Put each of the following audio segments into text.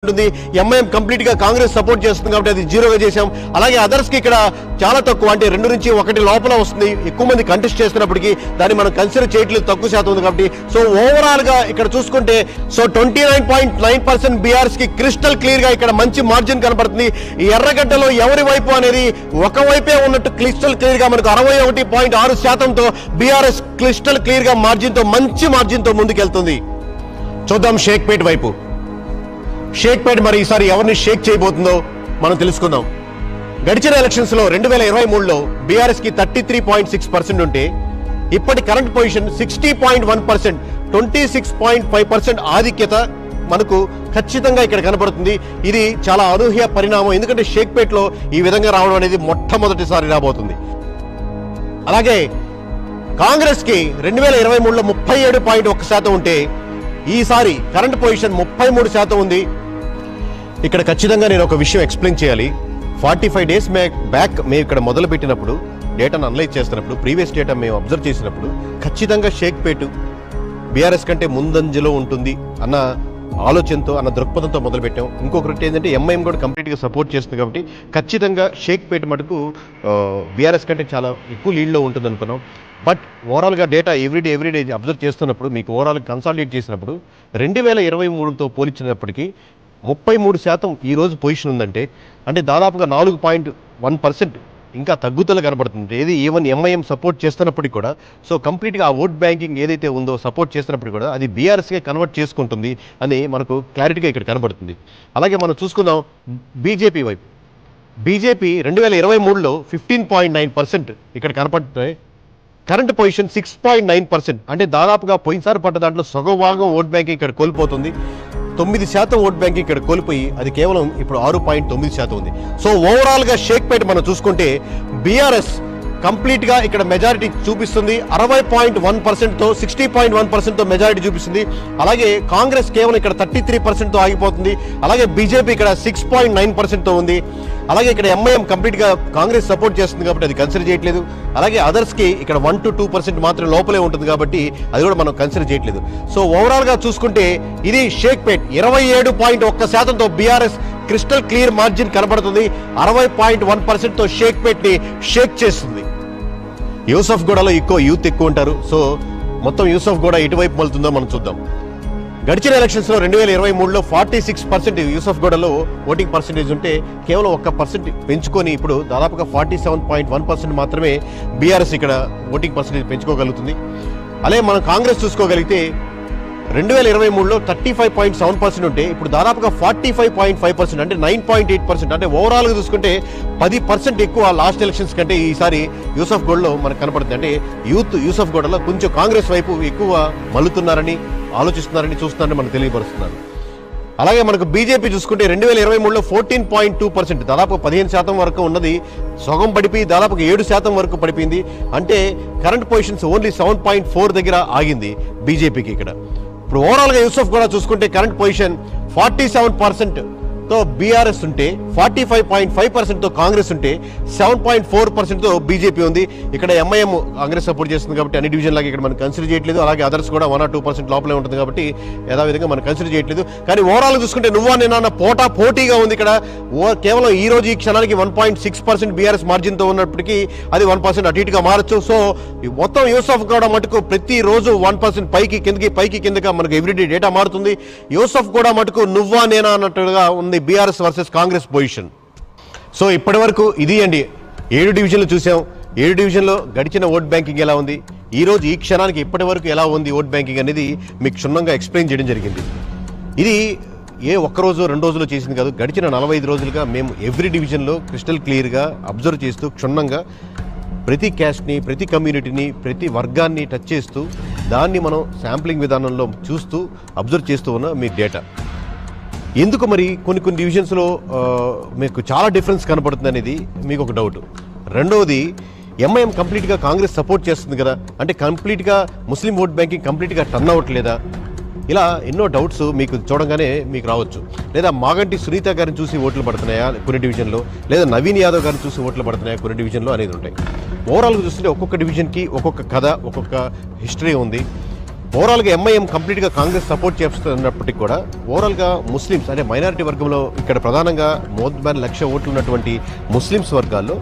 ఉంటుంది. MIM complete గా Congress support చేస్తుంది కాబట్టి అది జీరోగా చేశాం. అలాగే అదర్స్ కి ఇక్కడ చాలా తక్కువ, అంటే 2 నుంచి 1 లోపల వస్తుంది. ఎక్కువ మంది కంటెస్ట్ చేస్తున్నప్పటికీ దాన్ని మనం కన్సిడర్ చేయట్లేదు, తక్కువ శాతం ఉంది కాబట్టి. సో ఓవరాల్ గా ఇక్కడ చూసుకుంటే 29.9% బీఆర్ఎస్ కి క్రిస్టల్ క్లియర్ గా ఇక్కడ మంచి మార్జిన్ కనబడుతుంది. ఈ ఎర్రగడ్డలో ఎవరి వైపు అనేది ఒకవైపే ఉన్నట్టు క్రిస్టల్ క్లియర్ గా మనకు 61.6%తో బీఆర్ఎస్ క్రిస్టల్ క్లియర్ గా మార్జిన్ తో మంచి మార్జిన్ తో ముందుకెళ్తుంది. చూద్దాం షేక్పేట్ వైపు. షేక్పేట్ మరి ఈసారి ఎవరిని షేక్ చేయబోతుందో మనం తెలుసుకుందాం. గడిచిన ఎలక్షన్స్ లో 2023లో బీఆర్ఎస్ కి 33.6% ఉంటే ఇప్పటి కరెంట్ పొజిషన్ 60.1%, 26.5% ఆధిక్యత మనకు ఖచ్చితంగా ఇక్కడ కనబడుతుంది. ఇది చాలా అనూహ్య పరిణామం, ఎందుకంటే షేక్పేట్ లో ఈ విధంగా రావడం అనేది మొట్టమొదటిసారి రాబోతుంది. అలాగే కాంగ్రెస్ కి 2023లో 37.1% ఉంటే ఈసారి కరెంట్ పొజిషన్ 33% ఉంది. ఇక్కడ ఖచ్చితంగా నేను ఒక విషయం ఎక్స్ప్లెయిన్ చేయాలి. 45 డేస్ బ్యాక్ మేము ఇక్కడ మొదలు పెట్టినప్పుడు డేటాను అనలైజ్ చేస్తున్నప్పుడు, ప్రీవియస్ డేటా మేము అబ్జర్వ్ చేసినప్పుడు ఖచ్చితంగా షేక్పేట్ బీఆర్ఎస్ కంటే ముందంజలో ఉంటుంది అన్న ఆలోచనతో, అన్న దృక్పథంతో మొదలుపెట్టాం. ఇంకొకటి ఏంటంటే ఎంఐఎం కూడా కంప్లీట్గా సపోర్ట్ చేస్తుంది కాబట్టి ఖచ్చితంగా షేక్పేట్ మటుకు బీఆర్ఎస్ కంటే చాలా ఎక్కువ లీడ్లో ఉంటుంది అనుకున్నాం. బట్ ఓవరాల్గా డేటా ఎవ్రీడే అబ్జర్వ్ చేస్తున్నప్పుడు, మీకు ఓవరాల్ కన్సాలిడేట్ చేసినప్పుడు 2023తో పోల్చినప్పటికీ 33% ఈరోజు పొజిషన్ ఉందంటే, అంటే దాదాపుగా 4.1% ఇంకా తగ్గుదల కనబడుతుంది. ఏది ఈవెన్ ఎంఐఎం సపోర్ట్ చేస్తున్నప్పటికీ కూడా. సో కంప్లీట్గా ఆ ఓట్ బ్యాంకింగ్ ఏదైతే ఉందో సపోర్ట్ చేస్తున్నప్పుడు కూడా అది బీఆర్ఎస్గా కన్వర్ట్ చేసుకుంటుంది అని మనకు క్లారిటీగా ఇక్కడ కనబడుతుంది. అలాగే మనం చూసుకుందాం బీజేపీ వైపు. బీజేపీ 2023లో 15.9% ఇక్కడ కనపడుతున్నాయి. కరెంట్ పొజిషన్ 6.9%, అంటే దాదాపుగా పోయినసారి పడ్డ దాంట్లో సగం భాగం ఓట్ బ్యాంకింగ్ ఇక్కడ కోల్పోతుంది. 9% ఓట్ బ్యాంకింగ్ ఇక్కడ కోల్పోయి అది కేవలం ఇప్పుడు 6.9% ఉంది. సో ఓవరాల్ గా షేక్పేట్ మనం చూసుకుంటే బీఆర్ఎస్ కంప్లీట్ గా ఇక్కడ మెజారిటీ చూపిస్తుంది. 60.1%తో 60.1%తో మెజారిటీ చూపిస్తుంది. అలాగే కాంగ్రెస్ కేవలం ఇక్కడ 33%తో ఆగిపోతుంది. అలాగే బీజేపీ ఇక్కడ 6.9%తో ఉంది. అలాగే ఇక్కడ ఎంఐఎం కంప్లీట్ గా కాంగ్రెస్ సపోర్ట్ చేస్తుంది కాబట్టి అది కన్సిడర్ చేయట్లేదు. అలాగే అదర్స్ కి ఇక్కడ 1 to 2% మాత్రం లోపలే ఉంటుంది కాబట్టి అది కూడా మనం కన్సిడర్ చేయట్లేదు. సో ఓవరాల్ గా చూసుకుంటే ఇది షేక్పేట్ 27.1%తో బీఆర్ఎస్ క్రిస్టల్ క్లియర్ మార్జిన్ కనబడుతుంది. 60.1%తో షేక్పేట్ ని షేక్ చేస్తుంది. యూసఫ్ గూడలో యూత్ ఎక్కువ ఉంటారు. సో మొత్తం యూసఫ్ గూడ ఎటువైపు మలుతుందో మనం చూద్దాం. గడిచిన ఎలక్షన్స్ లో 2023లో 46% యూసఫ్ గూడలో ఓటింగ్ పర్సెంటేజ్ ఉంటే కేవలం 1% పెంచుకొని ఇప్పుడు దాదాపుగా 47.1% మాత్రమే బీఆర్ఎస్ ఇక్కడ ఓటింగ్ పర్సెంటేజ్ పెంచుకోగలుగుతుంది. అలాగే మనం కాంగ్రెస్ చూసుకోగలిగితే 2023లో 35.7% ఉంటే ఇప్పుడు దాదాపుగా 45.5%, అంటే 9.8%, అంటే ఓవరాల్గా చూసుకుంటే 10% ఎక్కువ లాస్ట్ ఎలక్షన్స్ కంటే ఈసారి యూసఫ్ గూడలో మనకు కనపడుతుంది. అంటే యూత్ యూసఫ్ గూడలో కొంచెం కాంగ్రెస్ వైపు ఎక్కువ మల్లుతున్నారని, ఆలోచిస్తున్నారని, చూస్తున్నారని మనకు తెలియపరుస్తున్నారు. అలాగే మనకు బీజేపీ చూసుకుంటే 2023లో 14.2%, దాదాపు 15% వరకు ఉన్నది సగం పడిపోయి దాదాపుగా 7% వరకు పడిపోయింది. అంటే కరెంట్ పొజిషన్స్ ఓన్లీ 7.4 దగ్గర ఆగింది బీజేపీకి ఇక్కడ. ఇప్పుడు ఓవరాల్గా యూసఫ్ కూడా చూసుకుంటే కరెంట్ పొజిషన్ 47%తో బీఆర్ఎస్ ఉంటే 45.5%తో కాంగ్రెస్ ఉంటే 7.4%తో బీజేపీ ఉంది. ఇక్కడ ఎంఐఎం కాంగ్రెస్ సపోర్ట్ చేస్తుంది కాబట్టి అన్ని డివిజన్ లాగా ఇక్కడ మనం కన్సిడర్ చేయట్లేదు. అలాగే అదర్స్ కూడా 1 or 2% లోపలే ఉంటుంది కాబట్టి యథావిధంగా మనం కన్సిడర్ చేయట్లేదు. కానీ ఓవరాల్ చూసుకుంటే నువ్వా నేనా పోటీగా ఉంది ఇక్కడ. కేవలం ఈ రోజు ఈ క్షణానికి 1.6% బీఆర్ఎస్ మార్జిన్తో ఉన్నప్పటికీ అది 1% అటు ఇటుగా మారచ్చు. సో మొత్తం యూసఫ్ కూడా మటుకు ప్రతిరోజు 1% పైకి కిందగా మనకు ఎవ్రీడే డేటా మారుతుంది. యూసఫ్ కూడా మటుకు నువ్వా నేనా అన్నట్టుగా ఉంది BRS versus Congress position. So ఇప్పటి వరకు ఇది అండి, 7 డివిజన్లు చూసాం. 7 డివిజన్లో గడిచిన ఓట్ బ్యాంకింగ్ ఎలా ఉంది, ఈ రోజు ఈ క్షణానికి ఇప్పటి వరకు ఎలా ఉంది ఓట్ బ్యాంకింగ్ అనేది మీకు క్షుణ్ణంగా ఎక్స్ప్లెయిన్ చేయడం జరిగింది. ఇది ఏ ఒక్కరోజు 2 రోజులు చేసింది కాదు. గడిచిన 45 రోజులుగా మేము ఎవ్రీ డివిజన్లో క్రిస్టల్ క్లియర్గా అబ్జర్వ్ చేస్తూ క్షుణ్ణంగా ప్రతి క్యాస్ట్ని, ప్రతి కమ్యూనిటీని, ప్రతి వర్గాన్ని టచ్ చేస్తూ దాన్ని మనం శాంప్లింగ్ విధానంలో చూస్తూ అబ్జర్వ్ చేస్తూ ఉన్న మీ డేటా. ఎందుకు మరి కొన్ని డివిజన్స్లో మీకు చాలా డిఫరెన్స్ కనపడుతుంది అనేది మీకు ఒక డౌట్. రెండవది, ఎంఐఎం కంప్లీట్గా కాంగ్రెస్ సపోర్ట్ చేస్తుంది కదా, అంటే కంప్లీట్గా ముస్లిం ఓట్ బ్యాంకింగ్ కంప్లీట్గా టర్న్ అవ్వట్లేదా? ఇలా ఎన్నో డౌట్స్ మీకు చూడంగానే మీకు రావచ్చు. లేదా మాగంటి సునీత గారిని చూసి ఓట్లు పడుతున్నాయా కొన్ని డివిజన్లో, లేదా నవీన్ యాదవ్ గారిని చూసి ఓట్లు పడుతున్నాయా కొన్ని డివిజన్లో అనేది ఉంటాయి. ఓవరాల్గా చూస్తుంటే ఒక్కొక్క డివిజన్కి ఒక్కొక్క కథ, ఒక్కొక్క హిస్టరీ ఉంది. ఓవరాల్గా ఎంఐఎం కంప్లీట్గా కాంగ్రెస్ సపోర్ట్ చేస్తున్నప్పటికీ కూడా ఓవరాల్గా ముస్లిమ్స్ అంటే మైనారిటీ వర్గంలో ఇక్కడ ప్రధానంగా మోర్ దాన్ 1,00,000 ఓట్లు ఉన్నటువంటి ముస్లిమ్స్ వర్గాల్లో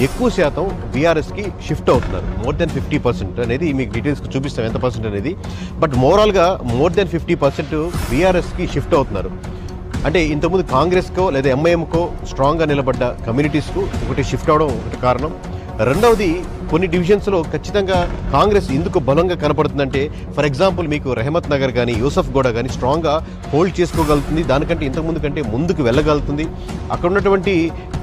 ఎక్కువ శాతం బీఆర్ఎస్కి షిఫ్ట్ అవుతున్నారు. మోర్ దెన్ 50% అనేది మీకు డీటెయిల్స్కి చూపిస్తాం ఎంత పర్సెంట్ అనేది. బట్ ఓవరాల్గా మోర్ దెన్ 50% బీఆర్ఎస్కి షిఫ్ట్ అవుతున్నారు. అంటే ఇంతకుముందు కాంగ్రెస్కో లేదా ఎంఐఎంకో స్ట్రాంగ్గా నిలబడ్డ కమ్యూనిటీస్కు ఒకటి షిఫ్ట్ అవడం ఒకటి కారణం. రెండవది కొన్ని డివిజన్స్లో ఖచ్చితంగా కాంగ్రెస్ ఎందుకు బలంగా కనపడుతుందంటే ఫర్ ఎగ్జాంపుల్ మీకు రెహమత్ నగర్ కానీ యూసఫ్ గూడ కానీ స్ట్రాంగ్గా హోల్డ్ చేసుకోగలుగుతుంది. దానికంటే ఇంతకుముందు కంటే ముందుకు వెళ్ళగలుగుతుంది. అక్కడ ఉన్నటువంటి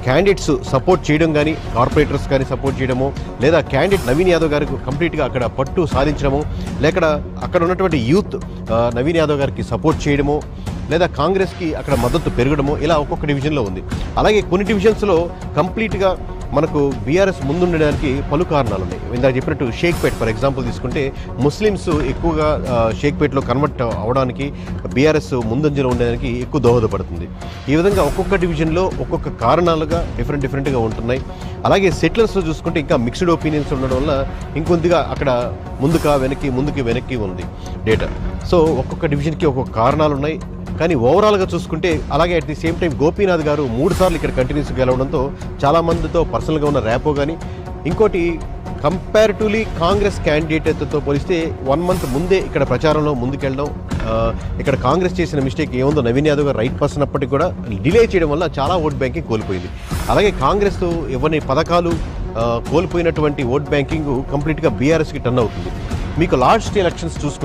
క్యాండిడేట్స్ సపోర్ట్ చేయడం కానీ కార్పొరేటర్స్ కానీ సపోర్ట్ చేయడము లేదా క్యాండిడేట్ నవీన్ యాదవ్ గారికి కంప్లీట్గా అక్కడ పట్టు సాధించడము లేక అక్కడ ఉన్నటువంటి యూత్ నవీన్ యాదవ్ గారికి సపోర్ట్ చేయడము లేదా కాంగ్రెస్కి అక్కడ మద్దతు పెరగడము ఇలా ఒక్కొక్క డివిజన్లో ఉంది. అలాగే కొన్ని డివిజన్స్లో కంప్లీట్గా మనకు బీఆర్ఎస్ ముందుండడానికి పలు కారణాలు ఉన్నాయి. ఇందాక చెప్పినట్టు షేక్పేట్ ఫర్ ఎగ్జాంపుల్ తీసుకుంటే ముస్లిమ్స్ ఎక్కువగా షేక్పేట్లో కన్వర్ట్ అవడానికి బీఆర్ఎస్ ముందంజలో ఉండడానికి ఎక్కువ దోహదపడుతుంది. ఈ విధంగా ఒక్కొక్క డివిజన్లో ఒక్కొక్క కారణాలుగా డిఫరెంట్గా ఉంటున్నాయి. అలాగే సెటిలర్స్ చూసుకుంటే ఇంకా మిక్స్డ్ ఒపీనియన్స్ ఉండడం వల్ల ఇంకొద్దిగా అక్కడ ముందుకి వెనక్కి ఉంది డేటా. సో ఒక్కొక్క డివిజన్కి ఒక్కొక్క కారణాలు ఉన్నాయి. కానీ ఓవరాల్గా చూసుకుంటే అలాగే at the same time Gopinath గారు 3 సార్లు ఇక్కడ కంటిన్యూస్గా గెలవడంతో చాలామందితో పర్సనల్గా ఉన్న ర్యాపో కానీ ఇంకోటి కంపారిటివ్లీ కాంగ్రెస్ క్యాండిడేట్తో పోలిస్తే 1 మంత్ ముందే ఇక్కడ ప్రచారంలో ముందుకెళ్ళడం ఇక్కడ కాంగ్రెస్ చేసిన మిస్టేక్ ఏముందో నవీన్ యాదవ్ గారు రైట్ పర్సన్ అప్పటికి కూడా డిలే చేయడం వల్ల చాలా ఓట్ బ్యాంకింగ్ కోల్పోయింది. అలాగే కాంగ్రెస్ ఇవ్వని పథకాలు కోల్పోయినటువంటి ఓట్ బ్యాంకింగ్ కంప్లీట్గా బీఆర్ఎస్కి టర్న్ అవుతుంది. మీకు లాస్ట్ ఎలక్షన్స్ చూసుకుంటే